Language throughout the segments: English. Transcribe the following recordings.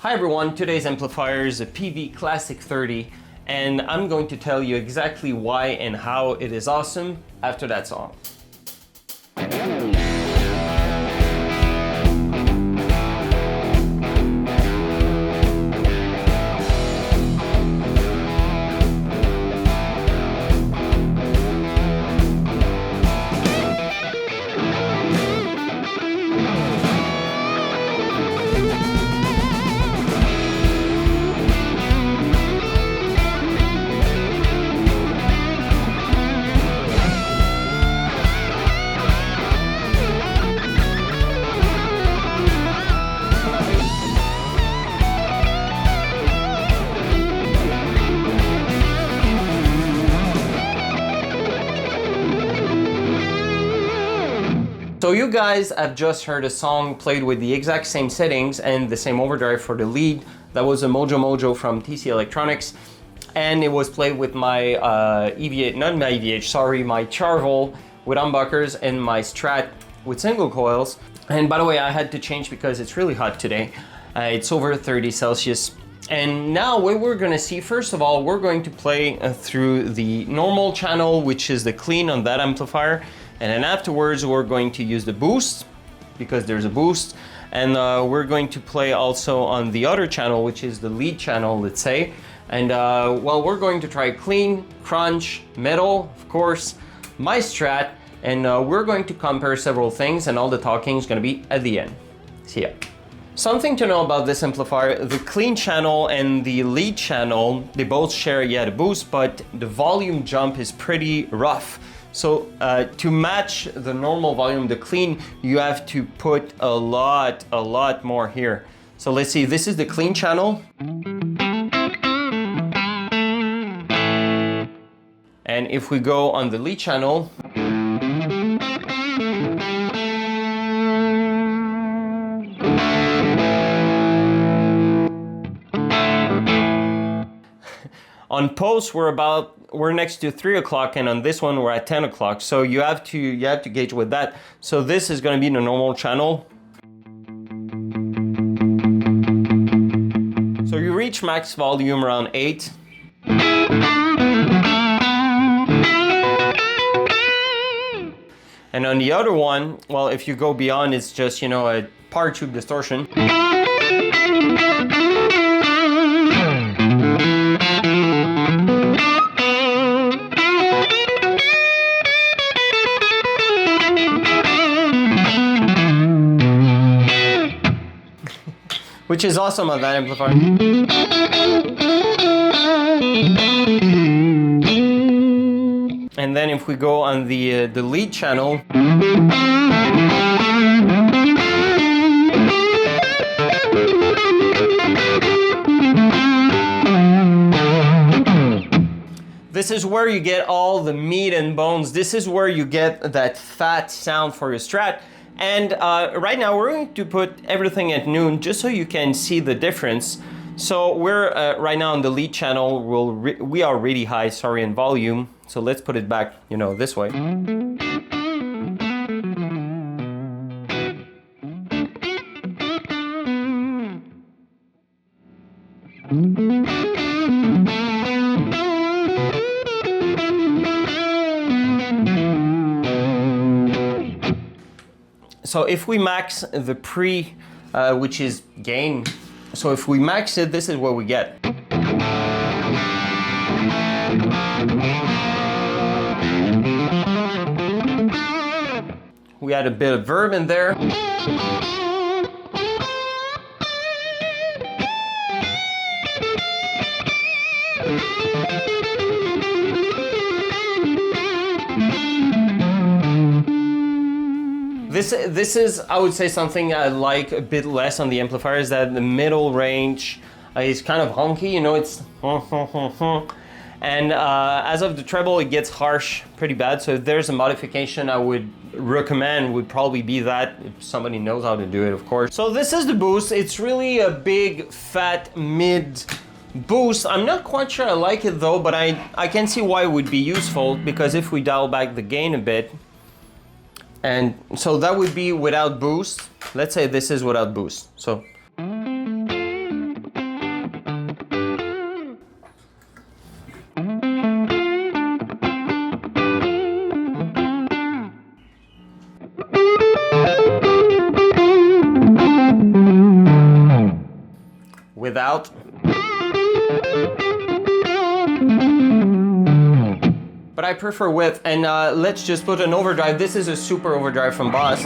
Hi everyone, today's amplifier is a Peavey Classic 30 and I'm going to tell you exactly why and how it is awesome after that song. So you guys have just heard a song played with the exact same settings and the same overdrive for the lead. That was a Mojo from TC Electronics. And it was played with my my Charvel with humbuckers and my Strat with single coils. And by the way, I had to change because it's really hot today. It's over 30 Celsius. And now what we're gonna see, first of all, we're going to play through the normal channel, which is the clean on that amplifier. And then afterwards, we're going to use the boost, because there's a boost. And we're going to play also on the other channel, which is the lead channel, let's say. And well, we're going to try clean, crunch, metal, of course, my Strat. And we're going to compare several things, and all the talking is gonna be at the end. See ya. Something to know about this amplifier, the clean channel and the lead channel, they both share, the boost, but the volume jump is pretty rough. So to match the normal volume, the clean, you have to put a lot more here. So let's see, this is the clean channel. And if we go on the lead channel, on post, we're next to 3 o'clock, and on this one we're at 10 o'clock. So you have to gauge with that. So this is going to be the normal channel. So you reach max volume around 8. And on the other one, well, if you go beyond, it's just, you know, a power tube distortion. Which is awesome on that amplifier. And then if we go on the lead channel, this is where you get all the meat and bones. This is where you get that fat sound for your Strat. And right now we're going to put everything at noon just so you can see the difference. So we're right now on the lead channel. We are really high, sorry, in volume. So let's put it back, you know, this way. So if we max the pre, which is gain, so if we max it, this is what we get. We add a bit of verb in there. This is, I would say, something I like a bit less on the amplifier, is that the middle range is kind of honky, you know, it's and as of the treble, it gets harsh pretty bad. So if there's a modification I would recommend, would probably be that, if somebody knows how to do it, of course. So this is the boost. It's really a big, fat, mid boost. I'm not quite sure I like it though, but I can see why it would be useful, because if we dial back the gain a bit, and so that would be without boost. Let's say this is without boost. So without. But I prefer with, and let's just put an overdrive. This is a super overdrive from Boss.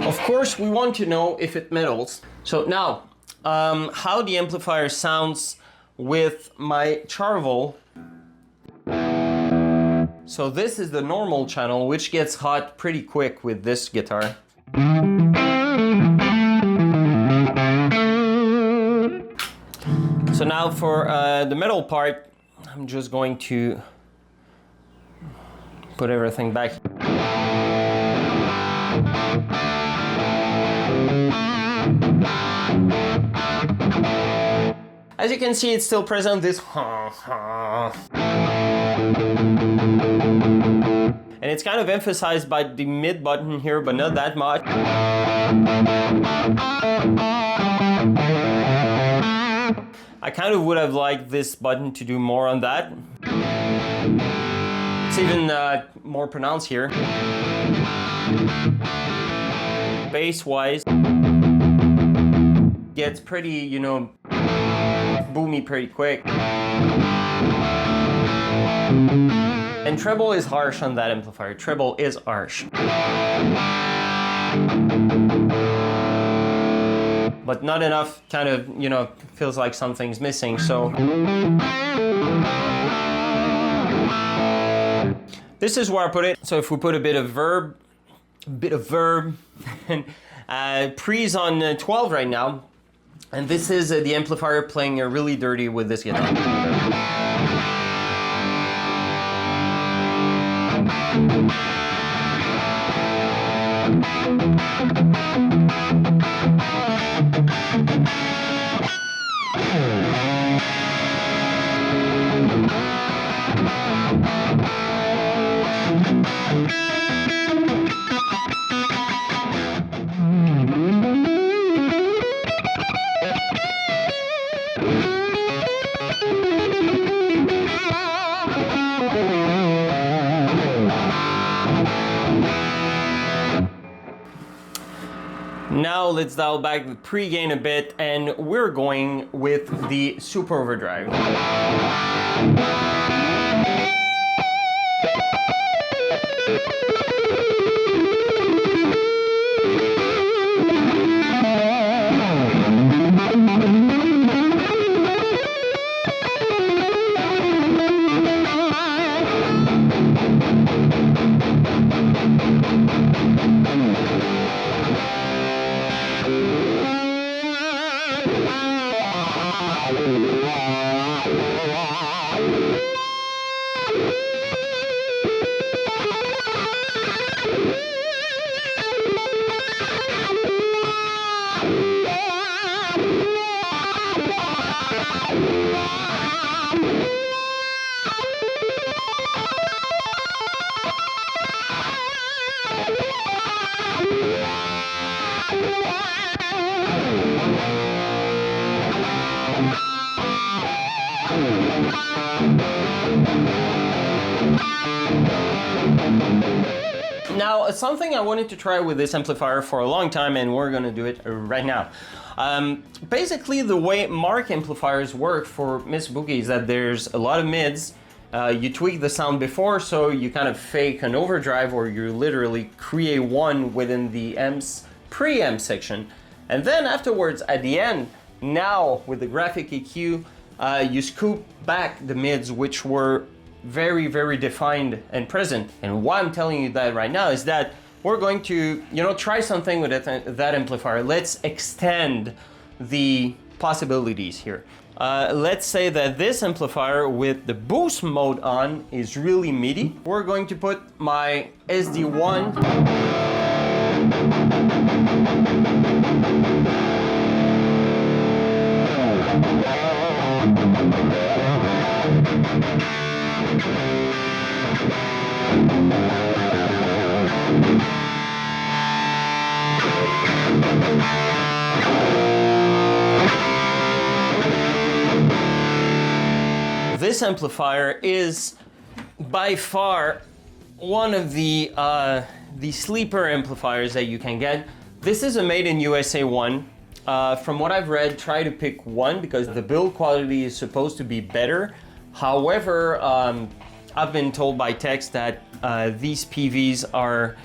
Of course, we want to know if it middles. So now, how the amplifier sounds with my Charvel. So this is the normal channel, which gets hot pretty quick with this guitar. So now for the middle part, I'm just going to put everything back. As you can see, it's still present, this and it's kind of emphasized by the mid button here, but not that much. I kind of would have liked this button to do more on that. It's even more pronounced here. Bass-wise, gets pretty, you know, boomy pretty quick. And treble is harsh on that amplifier. Treble is harsh. But not enough, kind of, you know, feels like something's missing, so. This is where I put it. So if we put a bit of verb, and pre's on 12 right now. And this is the amplifier playing really dirty with this guitar. Now let's dial back the pre-gain a bit, and we're going with the super overdrive. Now, something I wanted to try with this amplifier for a long time, and we're gonna do it right now. Basically, the way Mark amplifiers work for Mesa Boogie is that there's a lot of mids. You tweak the sound before, so you kind of fake an overdrive, or you literally create one within the amps preamp section. And then afterwards, at the end, now with the graphic EQ, you scoop back the mids, which were very, very defined and present. And why I'm telling you that right now is that we're going to, you know, try something with that amplifier. Let's extend the possibilities here. Let's say that this amplifier with the boost mode on is really MIDI. We're going to put my SD1 This amplifier is by far one of the sleeper amplifiers that you can get. This is a made in USA one. From what I've read, try to pick one because the build quality is supposed to be better. However, I've been told by text that these Peaveys are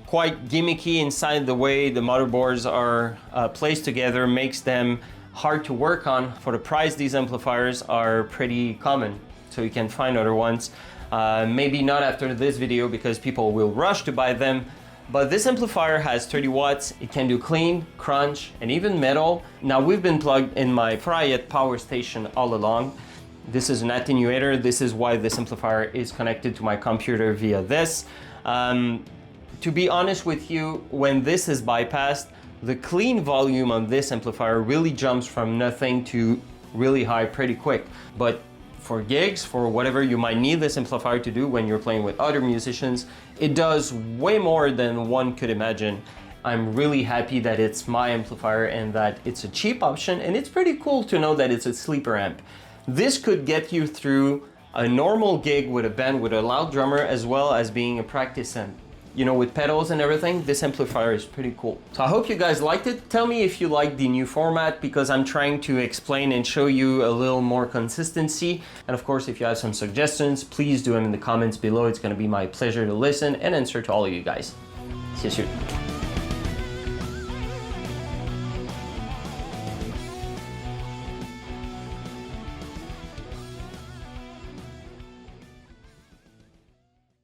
quite gimmicky inside. The way the motherboards are placed together makes them hard to work on. For the price, these amplifiers are pretty common, so you can find other ones. Maybe not after this video because people will rush to buy them, but this amplifier has 30 watts. It can do clean, crunch, and even metal. Now, we've been plugged in my Fryette power station all along. This is an attenuator. This is why this amplifier is connected to my computer via this. To be honest with you, when this is bypassed, the clean volume on this amplifier really jumps from nothing to really high pretty quick. But for gigs, for whatever you might need this amplifier to do when you're playing with other musicians, it does way more than one could imagine. I'm really happy that it's my amplifier and that it's a cheap option, and it's pretty cool to know that it's a sleeper amp. This could get you through a normal gig with a band with a loud drummer, as well as being a practice amp. You know, with pedals and everything, this amplifier is pretty cool. So I hope you guys liked it. Tell me if you like the new format, because I'm trying to explain and show you a little more consistency. And of course, if you have some suggestions, please do them in the comments below. It's gonna be my pleasure to listen and answer to all of you guys. See you soon.